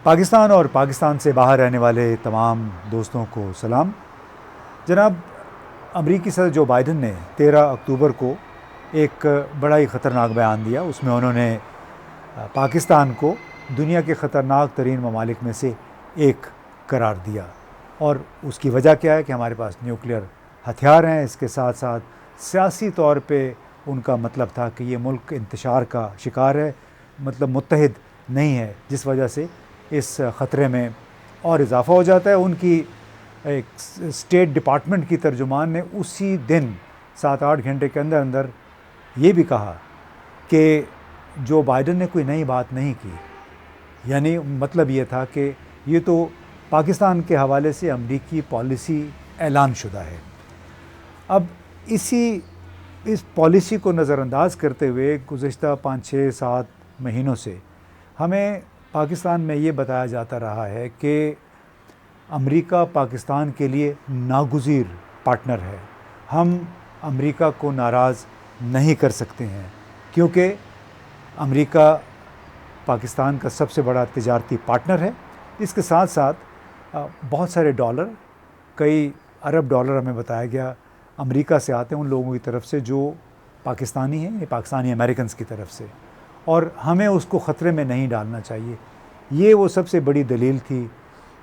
پاکستان اور پاکستان سے باہر رہنے والے تمام دوستوں کو سلام۔ جناب، امریکی صدر جو بائیڈن نے 13 اکتوبر کو ایک بڑا ہی خطرناک بیان دیا۔ اس میں انہوں نے پاکستان کو دنیا کے خطرناک ترین ممالک میں سے ایک قرار دیا، اور اس کی وجہ کیا ہے کہ ہمارے پاس نیوکلیئر ہتھیار ہیں۔ اس کے ساتھ ساتھ سیاسی طور پہ ان کا مطلب تھا کہ یہ ملک انتشار کا شکار ہے، مطلب متحد نہیں ہے، جس وجہ سے اس خطرے میں اور اضافہ ہو جاتا ہے۔ ان کی ایک اسٹیٹ ڈپارٹمنٹ کی ترجمان نے اسی دن 7-8 گھنٹے کے اندر اندر یہ بھی کہا کہ جو بائیڈن نے کوئی نئی بات نہیں کی، یعنی مطلب یہ تھا کہ یہ تو پاکستان کے حوالے سے امریکی پالیسی اعلان شدہ ہے۔ اب اس پالیسی کو نظر انداز کرتے ہوئے گزشتہ 5-6-7 مہینوں سے ہمیں پاکستان میں یہ بتایا جاتا رہا ہے کہ امریکہ پاکستان کے لیے ناگزیر پارٹنر ہے۔ ہم امریکہ کو ناراض نہیں کر سکتے ہیں، کیونکہ امریکہ پاکستان کا سب سے بڑا تجارتی پارٹنر ہے۔ اس کے ساتھ ساتھ بہت سارے ڈالر، کئی ارب ڈالر ہمیں بتایا گیا امریکہ سے آتے ہیں، ان لوگوں کی طرف سے جو پاکستانی ہیں، پاکستانی امریکنز کی طرف سے، اور ہمیں اس کو خطرے میں نہیں ڈالنا چاہیے۔ یہ وہ سب سے بڑی دلیل تھی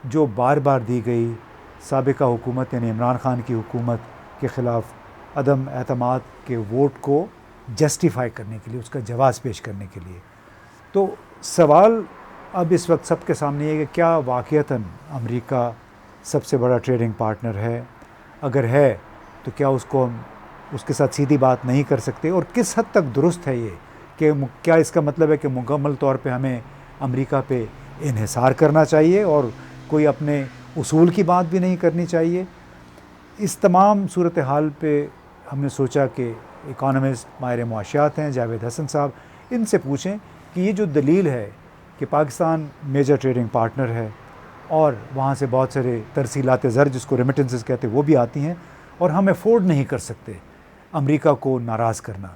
جو بار بار دی گئی سابقہ حکومت یعنی عمران خان کی حکومت کے خلاف عدم اعتماد کے ووٹ کو جسٹیفائی کرنے کے لیے، اس کا جواز پیش کرنے کے لیے۔ تو سوال اب اس وقت سب کے سامنے یہ ہے کہ کیا واقعتاً امریکہ سب سے بڑا ٹریڈنگ پارٹنر ہے؟ اگر ہے تو کیا اس کے ساتھ سیدھی بات نہیں کر سکتے؟ اور کس حد تک درست ہے یہ کہ کیا اس کا مطلب ہے کہ مکمل طور پہ ہمیں امریکہ پہ انحصار کرنا چاہیے اور کوئی اپنے اصول کی بات بھی نہیں کرنی چاہیے؟ اس تمام صورتحال پہ ہم نے سوچا کہ اکانومسٹ ماہر معاشیات ہیں جاوید حسن صاحب، ان سے پوچھیں کہ یہ جو دلیل ہے کہ پاکستان میجر ٹریڈنگ پارٹنر ہے اور وہاں سے بہت سارے ترسیلات زر جس کو ریمیٹنسز کہتے ہیں وہ بھی آتی ہیں، اور ہم افورڈ نہیں کر سکتے امریکہ کو ناراض کرنا،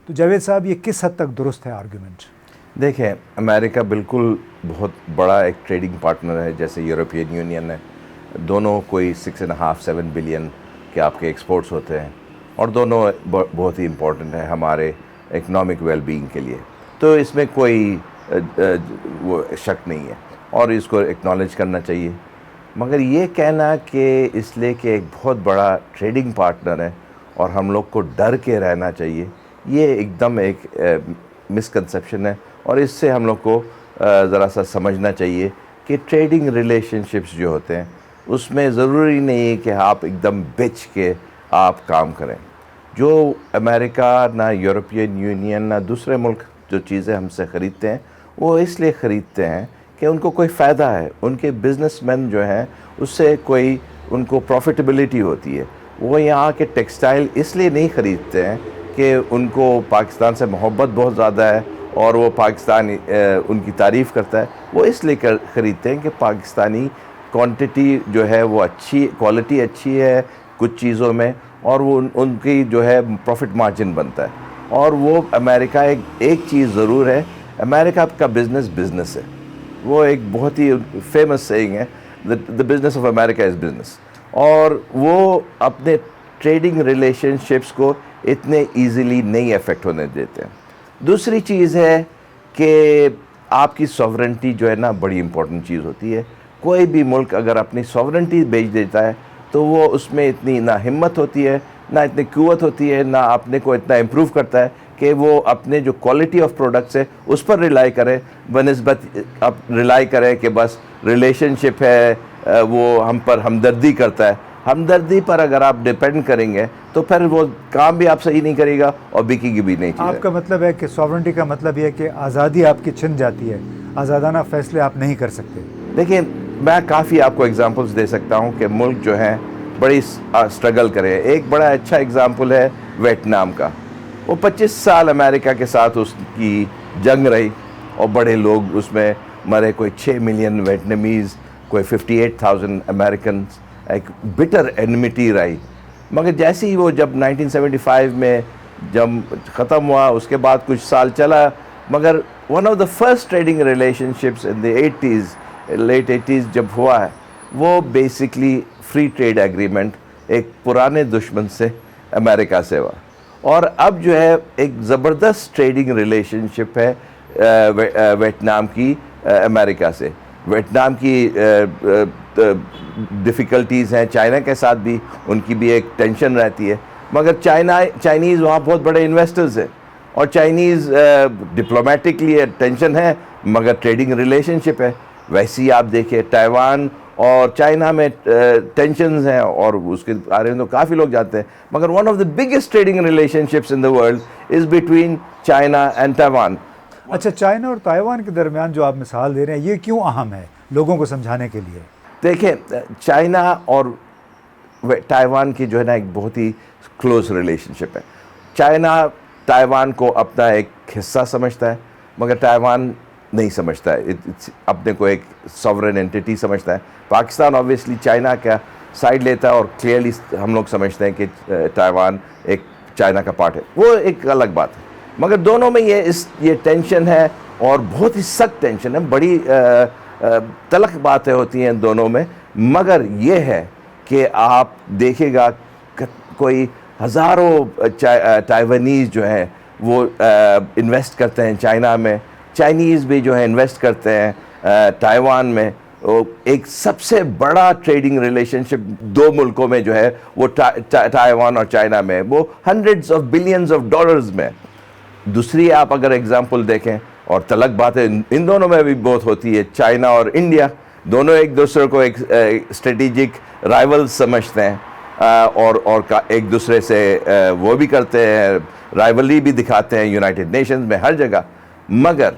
تو جاوید صاحب یہ کس حد تک درست ہے آرگیومنٹ؟ دیکھیں، امریکہ بالکل بہت بڑا ایک ٹریڈنگ پارٹنر ہے، جیسے یورپین یونین ہے۔ دونوں کوئی 6.5-7 بلین کے آپ کے ایکسپورٹس ہوتے ہیں، اور دونوں بہت ہی امپورٹنٹ ہیں ہمارے اکنامک ویل بینگ کے لیے، تو اس میں کوئی وہ شک نہیں ہے اور اس کو ایکنالج کرنا چاہیے۔ مگر یہ کہنا کہ اس لیے کہ ایک بہت بڑا ٹریڈنگ پارٹنر ہے اور ہم لوگ کو ڈر کے رہنا چاہیے، یہ ایک دم ایک مسکنسیپشن ہے، اور اس سے ہم لوگ کو ذرا سا سمجھنا چاہیے کہ ٹریڈنگ ریلیشن شپس جو ہوتے ہیں اس میں ضروری نہیں ہے کہ آپ ایک دم بچ کے آپ کام کریں۔ جو امریکہ، نہ یورپین یونین، نہ دوسرے ملک جو چیزیں ہم سے خریدتے ہیں وہ اس لیے خریدتے ہیں کہ ان کو کوئی فائدہ ہے، ان کے بزنس مین جو ہیں اس سے کوئی ان کو پروفیٹیبلٹی ہوتی ہے۔ وہ یہاں کے ٹیکسٹائل اس لیے نہیں خریدتے ہیں کہ ان کو پاکستان سے محبت بہت زیادہ ہے اور وہ پاکستان ان کی تعریف کرتا ہے، وہ اس لیے خریدتے ہیں کہ پاکستانی کوانٹٹی جو ہے وہ اچھی، کوالٹی اچھی ہے کچھ چیزوں میں، اور وہ ان کی جو ہے پروفٹ مارجن بنتا ہے۔ اور وہ امریکہ ایک چیز ضرور ہے، امریکہ کا بزنس ہے، وہ ایک بہت ہی فیمس سیئنگ ہے، the business of America is business، اور وہ اپنے ٹریڈنگ ریلیشن شپس کو اتنے ایزیلی نہیں افیکٹ ہونے دیتے ہیں۔ دوسری چیز ہے کہ آپ کی سوورنٹی جو ہے نا بڑی امپورٹنٹ چیز ہوتی ہے۔ کوئی بھی ملک اگر اپنی سوورنٹی بیچ دیتا ہے تو وہ اس میں اتنی نہ ہمت ہوتی ہے، نہ اتنی قوت ہوتی ہے، نہ اپنے کو اتنا امپروو کرتا ہے کہ وہ اپنے جو کوالٹی آف پروڈکٹس ہے اس پر ریلائی کرے، بنسبت اب ریلائی کرے کہ بس ریلیشن شپ ہے، وہ ہم پر ہمدردی کرتا ہے۔ ہمدردی پر اگر آپ ڈیپینڈ کریں گے تو پھر وہ کام بھی آپ صحیح نہیں کرے گا اور بکے گی بھی نہیں چیز۔ آپ کا مطلب ہے کہ سوورنٹی کا مطلب یہ ہے کہ آزادی آپ کی چھن جاتی ہے، آزادانہ فیصلے آپ نہیں کر سکتے۔ دیکھیں، میں کافی آپ کو ایگزامپلس دے سکتا ہوں کہ ملک جو ہیں بڑی سٹرگل کرے۔ ایک بڑا اچھا ایگزامپل ہے ویتنام کا۔ وہ 25 سال امریکہ کے ساتھ اس کی جنگ رہی اور بڑے لوگ اس میں مرے، کوئی 6 ملین ویتنامیز، کوئی 58,000 امریکنز، ایک بٹر اینمٹی رہی۔ مگر جیسے ہی وہ جب 1975 میں جب ختم ہوا، اس کے بعد کچھ سال چلا، مگر one of the first trading relationships in the 80s late 80s جب ہوا ہے وہ بیسکلی فری ٹریڈ ایگریمنٹ ایک پرانے دشمن سے امریکہ سے ہوا، اور اب جو ہے ایک زبردست ٹریڈنگ ریلیشن شپ ہے ویتنام کی امریکہ سے. ویتنام کی ڈیفیکلٹیز ہیں، چائنا کے ساتھ بھی ان کی بھی ایک ٹینشن رہتی ہے، مگر چائنیز وہاں بہت بڑے انویسٹرز ہیں، اور چائنیز ڈپلومیٹکلی ٹینشن ہے مگر ٹریڈنگ ریلیشن شپ ہے. ویسے ہی آپ دیکھیں تائیوان اور چائنا میں ٹینشنز ہیں، اور اس کے بارے میں تو کافی لوگ جانتے ہیں، مگر one of the biggest trading relationships in the world is between China and Taiwan. اچھا، چائنا اور تائیوان کے درمیان جو آپ مثال دے رہے ہیں یہ کیوں اہم ہے لوگوں کو سمجھانے کے لیے؟ دیکھیں چائنا اور تائیوان کی جو ہے نا ایک بہت ہی کلوز ریلیشن شپ ہے. چائنا تائیوان کو اپنا ایک حصہ سمجھتا ہے مگر تائیوان نہیں سمجھتا ہے، اپنے کو ایک سوورن اینٹی سمجھتا ہے. پاکستان آبویسلی چائنا کا سائڈ لیتا ہے اور کلیئرلی ہم لوگ سمجھتے ہیں کہ تائیوان ایک چائنا کا پارٹ ہے، وہ ایک الگ بات ہے. مگر دونوں میں یہ ٹینشن ہے، اور بہت ہی سخت ٹینشن ہے، بڑی تلخ باتیں ہوتی ہیں دونوں میں. مگر یہ ہے کہ آپ دیکھے گا کوئی ہزاروں تائیوانیز جو ہیں وہ انویسٹ کرتے ہیں چائنا میں، چائنیز بھی جو ہے انویسٹ کرتے ہیں تائیوان میں. ایک سب سے بڑا ٹریڈنگ ریلیشن شپ دو ملکوں میں جو ہے وہ تائیوان اور چائنا میں، وہ hundreds of billions of dollars میں. دوسری آپ اگر اگزامپل دیکھیں، اور تلخ باتیں ان دونوں میں بھی بہت ہوتی ہے، چائنا اور انڈیا دونوں ایک دوسرے کو ایک اسٹریٹجک رائول سمجھتے ہیں، اور ایک دوسرے سے وہ بھی کرتے ہیں، رائولری بھی دکھاتے ہیں یونائٹڈ نیشنز میں ہر جگہ. مگر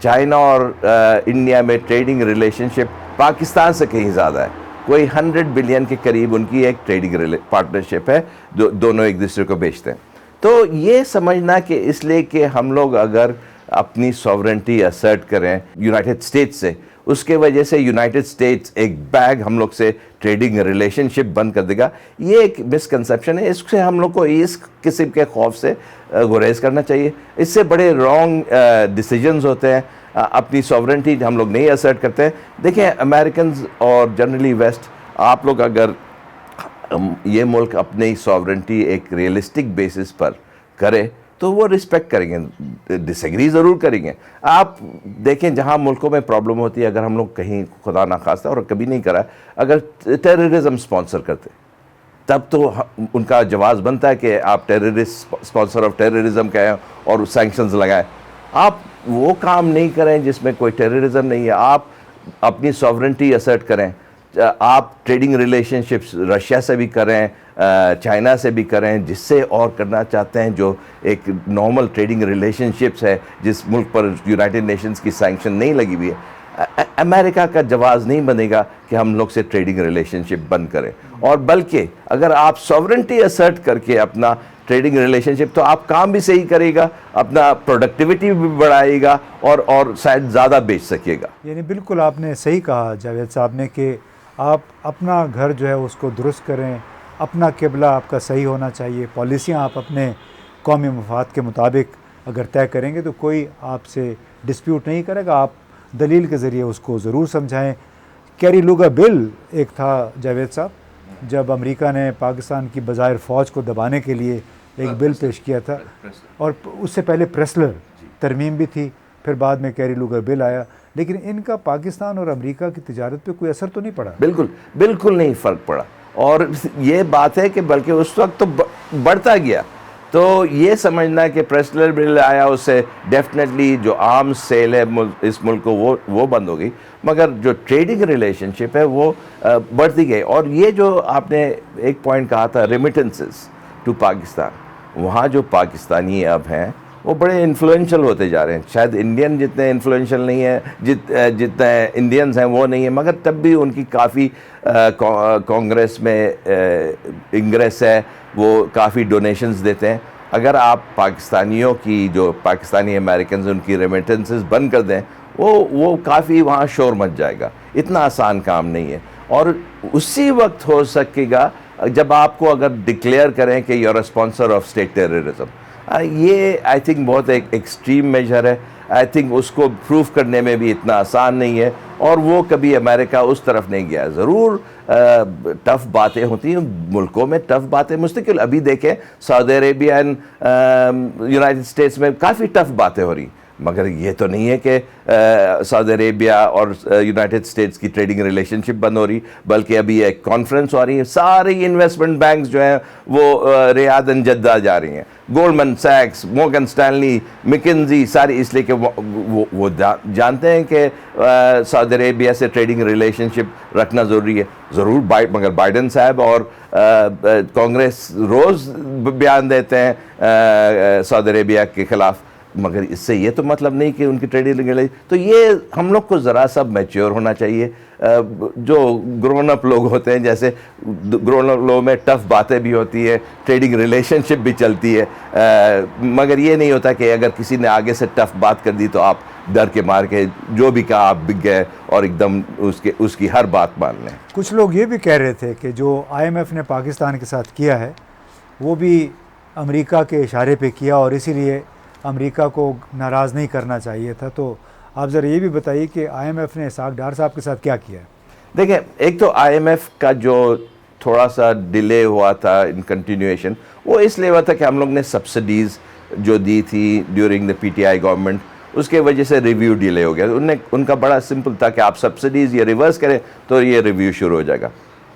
چائنا اور انڈیا میں ٹریڈنگ ریلیشن شپ پاکستان سے کہیں زیادہ ہے، کوئی 100 بلین کے قریب ان کی ایک ٹریڈنگ پارٹنرشپ ہے، دونوں ایک دوسرے کو بیچتے ہیں. تو یہ سمجھنا کہ اس لیے کہ ہم لوگ اگر اپنی سوورنٹی اسرٹ کریں یونائٹڈ اسٹیٹس سے، اس کے وجہ سے یونائٹڈ اسٹیٹس ایک بیگ ہم لوگ سے ٹریڈنگ ریلیشن شپ بند کر دے گا، یہ ایک مسکنسیپشن ہے. اس سے ہم لوگ کو اس قسم کے خوف سے گریز کرنا چاہیے. اس سے بڑے رانگ ڈیسیجنز ہوتے ہیں، اپنی سوورنٹی ہم لوگ نہیں اسرٹ کرتے ہیں. دیکھیں امریکنز اور جنرلی ویسٹ، آپ لوگ اگر یہ ملک اپنی سوورنٹی ایک ریئلسٹک بیسس پر کرے تو وہ رسپیکٹ کریں گے، ڈس ایگری ضرور کریں گے. آپ دیکھیں جہاں ملکوں میں پرابلم ہوتی ہے، اگر ہم لوگ کہیں خدا نخواستہ اور کبھی نہیں کرا، اگر ٹیررزم سپانسر کرتے تب تو ان کا جواز بنتا ہے کہ آپ ٹیررسٹ سپانسر آف ٹیررزم کہیں اور سینکشنز لگائیں. آپ وہ کام نہیں کریں جس میں کوئی ٹیررزم نہیں ہے. آپ اپنی سوورنٹی اسرٹ کریں. آپ ٹریڈنگ ریلیشن شپس رشیا سے بھی کریں، چائنا سے بھی کریں، جس سے اور کرنا چاہتے ہیں جو ایک نارمل ٹریڈنگ ریلیشن شپس ہے جس ملک پر یونائٹڈ نیشنز کی سینکشن نہیں لگی ہوئی ہے. امریکہ کا جواز نہیں بنے گا کہ ہم لوگ سے ٹریڈنگ ریلیشن شپ بند کریں، اور بلکہ اگر آپ سوورنٹی اسرٹ کر کے اپنا ٹریڈنگ ریلیشن شپ، تو آپ کام بھی صحیح کرے گا، اپنا پروڈکٹیوٹی بھی بڑھائے گا، اور شاید زیادہ بیچ سکے گا. یعنی بالکل آپ نے صحیح کہا جاوید صاحب نے کہ آپ اپنا گھر جو ہے اس کو درست کریں، اپنا قبلہ آپ کا صحیح ہونا چاہیے، پالیسیاں آپ اپنے قومی مفاد کے مطابق اگر طے کریں گے تو کوئی آپ سے ڈسپیوٹ نہیں کرے گا. آپ دلیل کے ذریعے اس کو ضرور سمجھائیں. کیری لوگا بل ایک تھا جاوید صاحب، جب امریکہ نے پاکستان کی بظاہر فوج کو دبانے کے لیے ایک بل پیش کیا تھا، اور اس سے پہلے پریسلر ترمیم بھی تھی، پھر بعد میں کیری لوگر بل آیا. لیکن ان کا پاکستان اور امریکہ کی تجارت پہ کوئی اثر تو نہیں پڑا؟ بالکل نہیں فرق پڑا، اور یہ بات ہے کہ بلکہ اس وقت تو بڑھتا گیا. تو یہ سمجھنا کہ پریسلر بل آیا اس سے ڈیفینیٹلی جو عام سیل ہے اس ملک کو وہ بند ہو گئی، مگر جو ٹریڈنگ ریلیشن شپ ہے وہ بڑھتی گئی. اور یہ جو آپ نے ایک پوائنٹ کہا تھا ریمیٹنسز ٹو پاکستان، وہاں جو پاکستانی اب ہیں وہ بڑے انفلوئنشل ہوتے جا رہے ہیں. شاید انڈین جتنے انفلوئنشل نہیں ہیں جتنے انڈینز ہیں وہ نہیں ہیں، مگر تب بھی ان کی کافی کانگریس میں انگریس ہے، وہ کافی ڈونیشنز دیتے ہیں. اگر آپ پاکستانیوں کی جو پاکستانی امریکنز ان کی ریمیٹنسز بند کر دیں، وہ کافی وہاں شور مچ جائے گا. اتنا آسان کام نہیں ہے، اور اسی وقت ہو سکے گا جب آپ کو اگر ڈکلیئر کریں کہ you are a sponsor of state terrorism. یہ آئی تھنک بہت ایک ایکسٹریم میجر ہے. آئی تھنک اس کو پروف کرنے میں بھی اتنا آسان نہیں ہے. اور وہ کبھی امریکہ اس طرف نہیں گیا. ضرور ٹف باتیں ہوتی ہیں ملکوں میں, ٹف باتیں مستقل. ابھی دیکھیں سعودی عربیہ یونائٹڈ اسٹیٹس میں کافی ٹف باتیں ہو رہی, مگر یہ تو نہیں ہے کہ سعودی عربیہ اور یونائٹڈ اسٹیٹس کی ٹریڈنگ ریلیشن شپ بند ہو رہی, بلکہ ابھی ایک کانفرنس ہو رہی ہے. ساری انویسٹمنٹ بینکس جو ہیں وہ ریاض جدہ جا رہی ہیں, گولڈمن سیکس, مورگن سٹینلی, مکنزی, ساری, اس لیے کہ وہ جانتے ہیں کہ سعودی عربیہ سے ٹریڈنگ ریلیشن شپ رکھنا ضروری ہے. ضرور مگر بائیڈن صاحب اور کانگریس روز بیان دیتے ہیں سعودی عربیہ کے خلاف, مگر اس سے یہ تو مطلب نہیں کہ ان کی ٹریڈنگ ریلیشن. تو یہ ہم لوگ کو ذرا سا میچور ہونا چاہیے. جو گرون اپ لوگ ہوتے ہیں, جیسے گرون اپ لوگوں میں ٹف باتیں بھی ہوتی ہے, ٹریڈنگ ریلیشن شپ بھی چلتی ہے, مگر یہ نہیں ہوتا کہ اگر کسی نے آگے سے ٹف بات کر دی تو آپ ڈر کے مار کے جو بھی کہا آپ بک گئے اور ایک دم اس کی ہر بات مان لیں. کچھ لوگ یہ بھی کہہ رہے تھے کہ جو IMF نے پاکستان کے ساتھ کیا ہے وہ بھی امریکہ کے اشارے پہ کیا اور اسی لیے امریکہ کو ناراض نہیں کرنا چاہیے تھا. تو آپ ذرا یہ بھی بتائیے کہ IMF نے اسحاق ڈار صاحب کے ساتھ کیا کیا ہے؟ دیکھیں, ایک تو IMF کا جو تھوڑا سا ڈیلے ہوا تھا ان کنٹینیویشن, وہ اس لیے ہوا تھا کہ ہم لوگ نے سبسڈیز جو دی تھی ڈیورنگ دا PTI گورنمنٹ, اس کے وجہ سے ریویو ڈیلے ہو گیا. ان کا بڑا سمپل تھا کہ آپ سبسڈیز یہ ریورس کریں تو یہ ریویو شروع ہو جائے گا.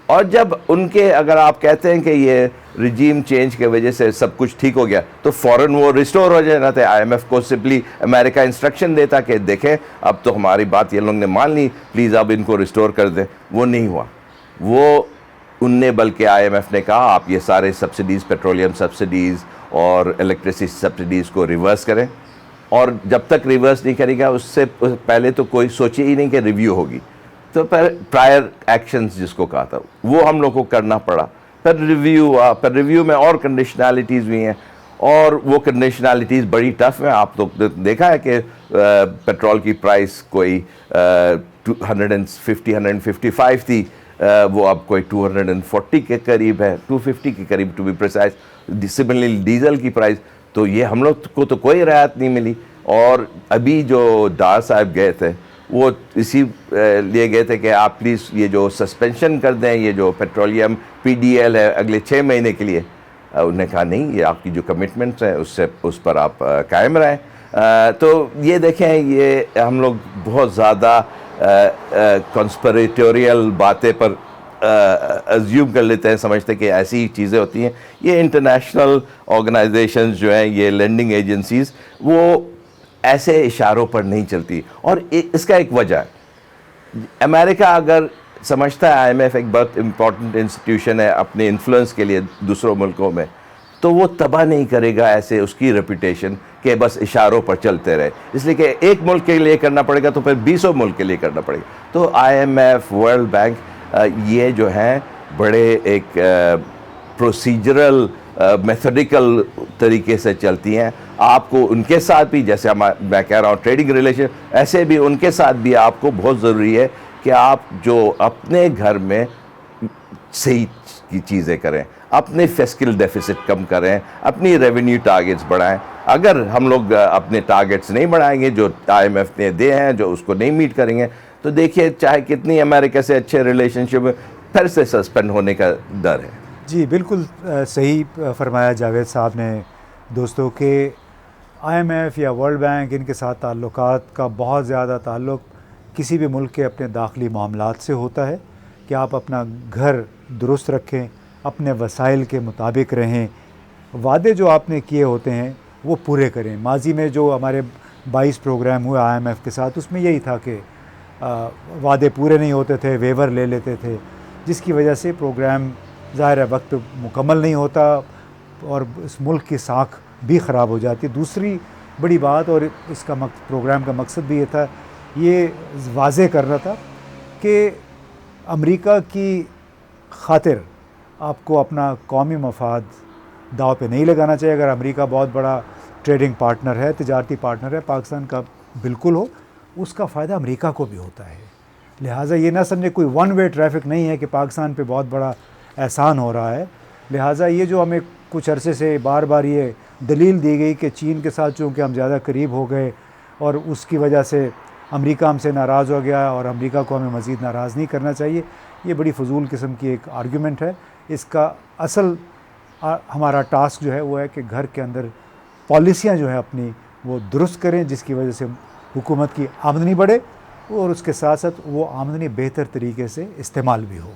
اور جب ان کے اگر آپ کہتے ہیں کہ یہ رجیم چینج کی وجہ سے سب کچھ ٹھیک ہو گیا تو فوراً وہ ریسٹور ہو جانا تھا. IMF کو سمپلی امریکہ انسٹرکشن دیتا کہ دیکھیں اب تو ہماری بات یہ لوگ نے مان لی, پلیز اب ان کو ریسٹور کر دیں. وہ نہیں ہوا. وہ ان نے بلکہ IMF نے کہا آپ یہ سارے سبسڈیز, پیٹرولیم سبسڈیز اور الیکٹریسٹی سبسڈیز کو ریورس کریں, اور جب تک ریورس نہیں کرے گا اس سے پہلے تو کوئی سوچے ہی نہیں کہ ریویو ہوگی. تو پرائر ایکشنز جس کو کہا تھا وہ ہم لوگ کو کرنا پڑا. پھر ریویو ہوا, پھر ریویو میں اور کنڈیشنالٹیز بھی ہیں, اور وہ کنڈیشنالٹیز بڑی ٹف ہیں. آپ تو دیکھا ہے کہ پیٹرول کی پرائس کوئی 150-155 تھی, وہ اب کوئی 240 کے قریب ہے, 250 کے قریب to be precise. Similarly diesel کی پرائس, تو یہ ہم لوگ کو تو کوئی رعایت نہیں ملی. اور ابھی جو ڈار صاحب گئے تھے وہ اسی لیے گئے تھے کہ آپ پلیز یہ جو سسپینشن کر دیں, یہ جو پیٹرولیم PDL ہے اگلے 6 مہینے کے لیے. انہوں نے کہا نہیں, یہ آپ کی جو کمٹمنٹس ہیں اس پر آپ قائم رہیں. تو یہ دیکھیں, یہ ہم لوگ بہت زیادہ کنسپریٹوریل باتیں پر ازیوم کر لیتے ہیں, سمجھتے کہ ایسی چیزیں ہوتی ہیں. یہ انٹرنیشنل آرگنائزیشنز جو ہیں, یہ لینڈنگ ایجنسیز, وہ ایسے اشاروں پر نہیں چلتی. اور اس کا ایک وجہ ہے, امریکہ اگر سمجھتا ہے IMF ایک بہت امپورٹنٹ انسٹیٹیوشن ہے اپنے انفلوئنس کے لیے دوسروں ملکوں میں, تو وہ تباہ نہیں کرے گا ایسے اس کی ریپوٹیشن کہ بس اشاروں پر چلتے رہے. اس لیے کہ ایک ملک کے لیے کرنا پڑے گا تو پھر 20 ملک کے لیے کرنا پڑے گا. تو IMF, ورلڈ بینک, یہ جو ہیں بڑے ایک پروسیجرل میتھڈیکل طریقے سے چلتی ہیں. آپ کو ان کے ساتھ بھی, جیسے میں کہہ رہا ہوں ٹریڈنگ ریلیشن, ایسے بھی ان کے ساتھ بھی آپ کو بہت ضروری ہے کہ آپ جو اپنے گھر میں صحیح کی چیزیں کریں, اپنے فسکل ڈیفیسٹ کم کریں, اپنی ریونیو ٹارگیٹس بڑھائیں. اگر ہم لوگ اپنے ٹارگیٹس نہیں بڑھائیں گے جو IMF نے دے ہیں, جو اس کو نہیں میٹ کریں گے, تو دیکھیے چاہے کتنی امریکہ سے اچھے ریلیشن شپ پھر سے سسپینڈ ہونے کا ڈر ہے. جی بالکل صحیح فرمایا جاوید صاحب نے. دوستوں کہ IMF یا ورلڈ بینک, ان کے ساتھ تعلقات کا بہت زیادہ تعلق کسی بھی ملک کے اپنے داخلی معاملات سے ہوتا ہے کہ آپ اپنا گھر درست رکھیں, اپنے وسائل کے مطابق رہیں, وعدے جو آپ نے کیے ہوتے ہیں وہ پورے کریں. ماضی میں جو ہمارے 22 پروگرام ہوئے IMF کے ساتھ, اس میں یہی تھا کہ وعدے پورے نہیں ہوتے تھے, ویور لے لیتے تھے, جس کی وجہ سے پروگرام ظاہر وقت مکمل نہیں ہوتا اور اس ملک کی ساکھ بھی خراب ہو جاتی. دوسری بڑی بات, اور اس کا پروگرام کا مقصد بھی یہ تھا, یہ واضح کرنا تھا کہ امریکہ کی خاطر آپ کو اپنا قومی مفاد داؤ پہ نہیں لگانا چاہیے. اگر امریکہ بہت بڑا ٹریڈنگ پارٹنر ہے, تجارتی پارٹنر ہے پاکستان کا, بالکل ہو, اس کا فائدہ امریکہ کو بھی ہوتا ہے. لہٰذا یہ نہ سمجھے کوئی ون وے ٹریفک نہیں ہے کہ پاکستان پہ بہت بڑا احسان ہو رہا ہے. لہٰذا یہ جو ہمیں کچھ عرصے سے بار بار یہ دلیل دی گئی کہ چین کے ساتھ چونکہ ہم زیادہ قریب ہو گئے اور اس کی وجہ سے امریکہ ہم سے ناراض ہو گیا اور امریکہ کو ہمیں مزید ناراض نہیں کرنا چاہیے، یہ بڑی فضول قسم کی ایک آرگیومنٹ ہے۔ اس کا اصل ہمارا ٹاسک جو ہے وہ ہے کہ گھر کے اندر پالیسیاں جو ہیں اپنی وہ درست کریں، جس کی وجہ سے حکومت کی آمدنی بڑھے اور اس کے ساتھ ساتھ وہ آمدنی بہتر طریقے سے استعمال بھی ہو۔